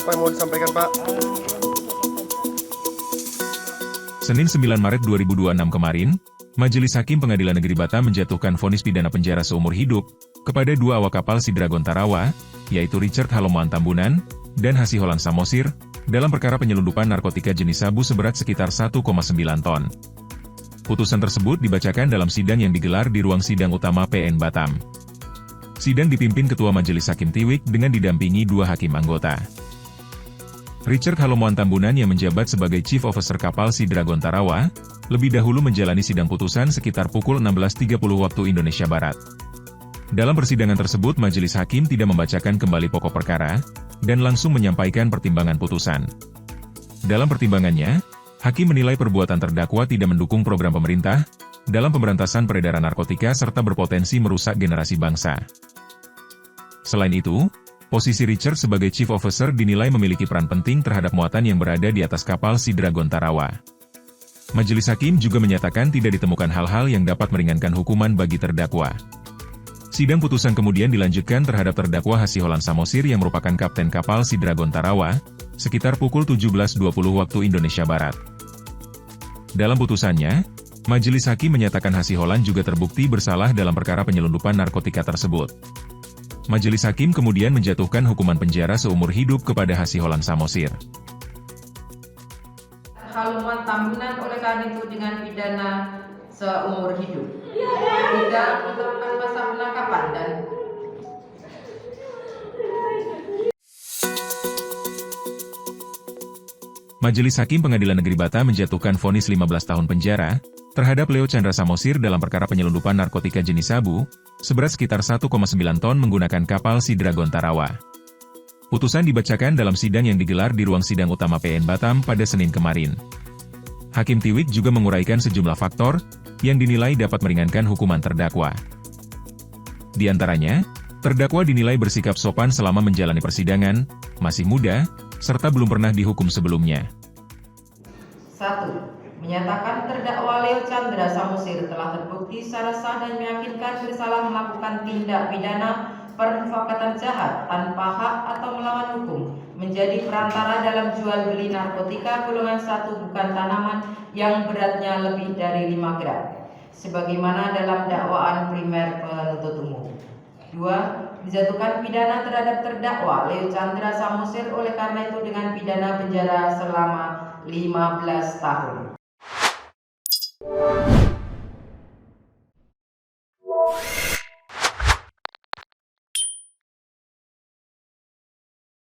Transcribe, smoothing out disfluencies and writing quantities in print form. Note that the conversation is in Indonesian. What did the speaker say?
apa yang mau disampaikan, Pak? Senin 9 Maret 2026 kemarin, Majelis Hakim Pengadilan Negeri Batam menjatuhkan vonis pidana penjara seumur hidup kepada dua awak kapal Si Dragon Tarawa, yaitu Richard Halomoan Tambunan dan Hasiholan Samosir, dalam perkara penyelundupan narkotika jenis sabu seberat sekitar 1,9 ton. Putusan tersebut dibacakan dalam sidang yang digelar di ruang sidang utama PN Batam. Sidang dipimpin Ketua Majelis Hakim Tiwik dengan didampingi dua hakim anggota. Richard Halomoan Tambunan yang menjabat sebagai Chief Officer kapal Si Dragon Tarawa, lebih dahulu menjalani sidang putusan sekitar pukul 16.30 waktu Indonesia Barat. Dalam persidangan tersebut Majelis Hakim tidak membacakan kembali pokok perkara, dan langsung menyampaikan pertimbangan putusan. Dalam pertimbangannya, Hakim menilai perbuatan terdakwa tidak mendukung program pemerintah dalam pemberantasan peredaran narkotika serta berpotensi merusak generasi bangsa. Selain itu, posisi Richard sebagai Chief Officer dinilai memiliki peran penting terhadap muatan yang berada di atas kapal Si Dragon Tarawa. Majelis Hakim juga menyatakan tidak ditemukan hal-hal yang dapat meringankan hukuman bagi terdakwa. Sidang putusan kemudian dilanjutkan terhadap terdakwa Hasiholan Samosir yang merupakan kapten kapal Si Dragon Tarawa, sekitar pukul 17.20 waktu Indonesia Barat. Dalam putusannya, Majelis Hakim menyatakan Hasiholan juga terbukti bersalah dalam perkara penyelundupan narkotika tersebut. Majelis Hakim kemudian menjatuhkan hukuman penjara seumur hidup kepada Hasiholan Samosir. Halomoan Tambunan oleh karena itu dengan pidana seumur hidup. Tidak menetapkan masa penangkapan dan Majelis Hakim Pengadilan Negeri Batam menjatuhkan vonis 15 tahun penjara terhadap Leo Chandra Samosir dalam perkara penyelundupan narkotika jenis sabu seberat sekitar 1,9 ton menggunakan kapal Si Dragon Tarawa. Putusan dibacakan dalam sidang yang digelar di ruang sidang utama PN Batam pada Senin kemarin. Hakim Tiwik juga menguraikan sejumlah faktor yang dinilai dapat meringankan hukuman terdakwa. Di antaranya, terdakwa dinilai bersikap sopan selama menjalani persidangan, masih muda, serta belum pernah dihukum sebelumnya. 1. Menyatakan terdakwa Leo Chandra Samosir telah terbukti secara sah dan meyakinkan bersalah melakukan tindak pidana permufakatan jahat tanpa hak atau melawan hukum, menjadi perantara dalam jual beli narkotika golongan 1 bukan tanaman yang beratnya lebih dari 5 gram, sebagaimana dalam dakwaan primer penuntut umum. 2. Dijatuhkan pidana terhadap terdakwa Leo Chandra Samosir oleh karena itu dengan pidana penjara selama 15 tahun.